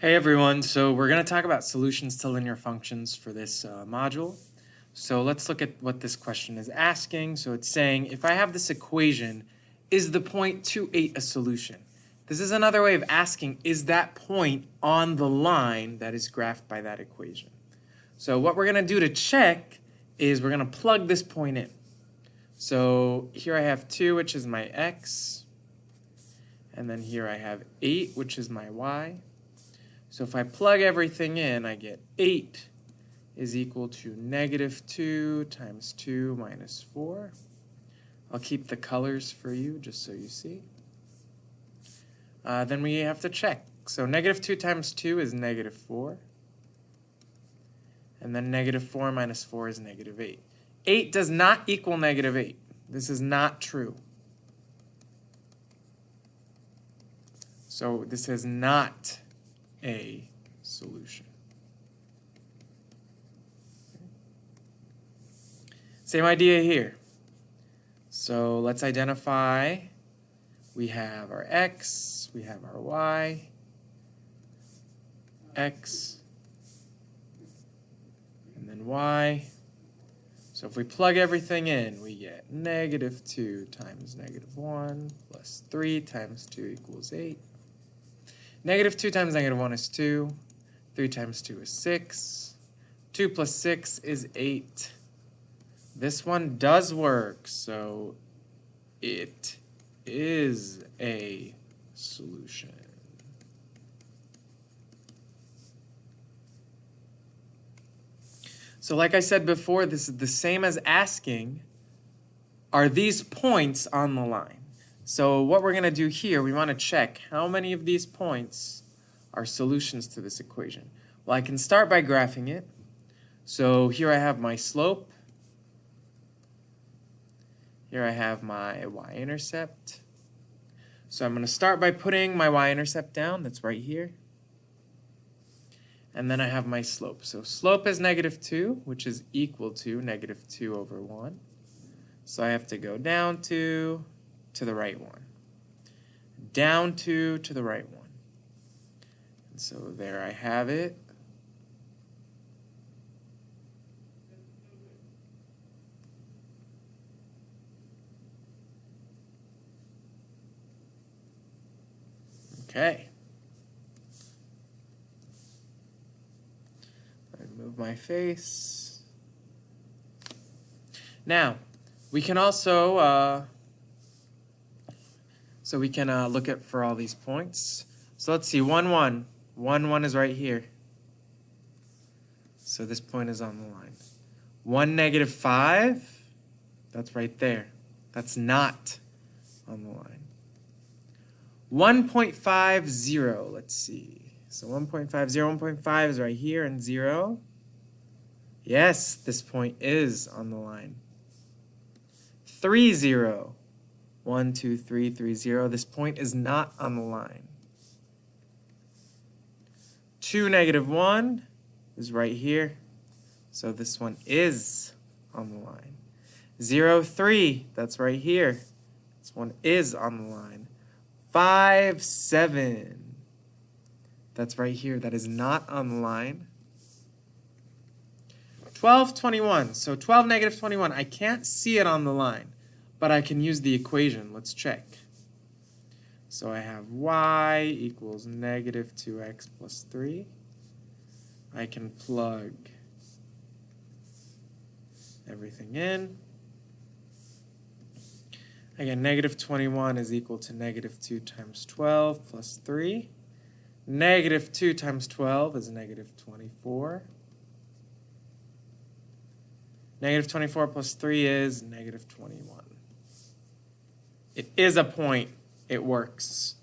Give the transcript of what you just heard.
Hey everyone, so we're going to talk about solutions to linear functions for this module. So let's look at what this question is asking. So it's saying, if I have this equation, is the point 2,8 a solution? This is another way of asking, is that point on the line that is graphed by that equation? So what we're going to do to check is we're going to plug this point in. So here I have 2, which is my x, and then here I have 8, which is my y. So if I plug everything in, I get 8 is equal to negative 2 times 2 minus 4. I'll keep the colors for you just so you see. Then we have to check. So negative 2 times 2 is negative 4. And then negative 4 minus 4 is negative 8. 8 does not equal negative 8. This is not true. So this is not a solution. Same idea here. So let's identify. We have our x, we have our y, x, and then y. So if we plug everything in, we get negative 2 times negative 1 plus 3 times 2 equals 8. Negative 2 times negative 1 is 2. 3 times 2 is 6. 2 plus 6 is 8. This one does work, so it is a solution. So like I said before, this is the same as asking, are these points on the line? So what we're going to do here, we want to check how many of these points are solutions to this equation. Well, I can start by graphing it. So here I have my slope. Here I have my y-intercept. So I'm going to start by putting my y-intercept down. That's right here. And then I have my slope. So slope is negative 2, which is equal to negative 2 over 1. So I have to go down 2 to the right 1. Down 2 to the right 1. And so there I have it. Okay. I move my face. Now, we can also look at for all these points. So let's see, 1, 1. 1, 1 is right here. So this point is on the line. 1, negative 5, that's right there. That's not on the line. 1.50, let's see. So 1.50, 1.5 is right here, and 0. Yes, this point is on the line. 3, 0. 1, 2, 3, 3, 0. This point is not on the line. 2, negative 1 is right here. So this one is on the line. 0, 3, that's right here. This one is on the line. 5, 7, that's right here. That is not on the line. 12, 21. So 12, negative 21. I can't see it on the line, but I can use the equation. Let's check. So I have y equals negative 2x plus 3. I can plug everything in. Again, negative 21 is equal to negative 2 times 12 plus 3. Negative 2 times 12 is negative 24. Negative 24 plus 3 is negative 21. It is a point. It works.